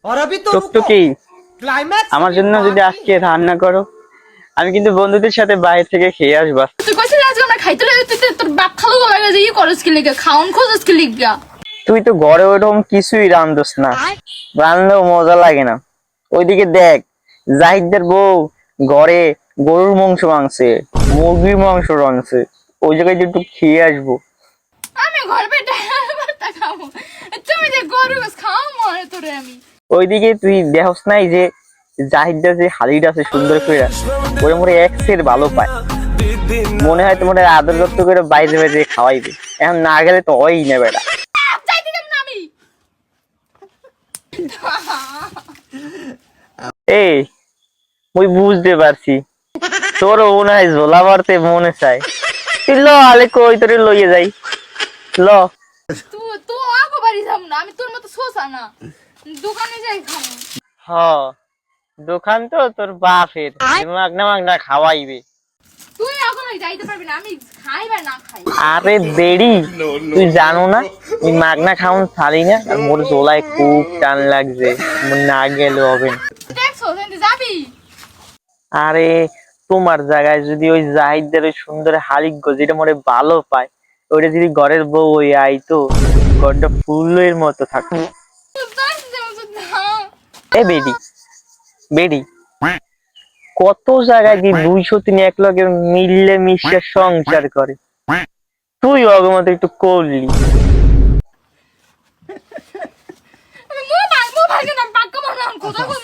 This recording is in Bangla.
और अभी तो টুকটুকি, क्लाइमैक्स আমার জন্য যদি আজকে রান্না করো, আমি কিন্তু বন্ধুদের সাথে বাইরে থেকে খেয়ে আসবো। তুই কইছিস আজকে আমরা খাইতে লাগে, তুই তোর বাপ খালু লাগে যে ই করস কি লিগা, খাওন খোঁজস কি লিগা? তুই তো ঘরে ওরকম কিছুই রান্ধস না, রান্নাও মজা লাগে না। ওইদিকে দেখ, জাহিদদের বউ ঘরে গরুর মাংস রাঁধছে, মুরগির মাংস রাঁধছে, ওই জায়গায় একটু খেয়ে আসবো। আমি ঘর বেটা ভাতটা খাবো, তুমি যে গরু গোস খাও মরে তোরে আমি। ওইদিকে তুই দেখস নাই যে জাহিদদের যে হালিটা আছে সুন্দর করে, ওরে মোরে এক সের ভালো পায়, মনে হয় তোমার আদর যত্ন করে বাইরে বাইরে খাওয়াইবে। এখন না গেলে তো হয়ই না বেটা। যাইতে দেব না আমি। এই মুই বুঝতে পারছি, তোরও মনে হয় ঝোলা মারতে মনে চায়। তুই ল আলে কই তোরে লইয়ে যাই, ল। তুই তো আগো বাড়ি যাব না, আমি তোর মতো সোসা না, দোকানে যাই খাবো। হ, দোকান তো তোর বাপের, মাগনা মাগনা খাওয়াইবে। তুই আগো নাই যাইতে পারবি না, আমি খাই বা না খাই। আরে দেরি, তুই জানো না এই মাগনা খাওন ছাড়ি না, আর মোর ঝোলায় খুব টান লাগছে, মোর না গেলে হবে না। দেখছো তুই যাবি? আরে তোমার জায়গায় যদি ওই জাহিদদের ওই সুন্দর হালিক যেটা মনে ভালো পায়, ওইটা যদি ঘরের বউ ওই আইতো, ঘরটা ফুলের মতো থাকতো। এ বেডি, বেডি, কত জায়গায় কি 200 এক লগে মিললে মিশে সংসার করে, তুই অগমত একটু করলি। মোবাইল মোবাইল না পাক্কা বানান কথা বল।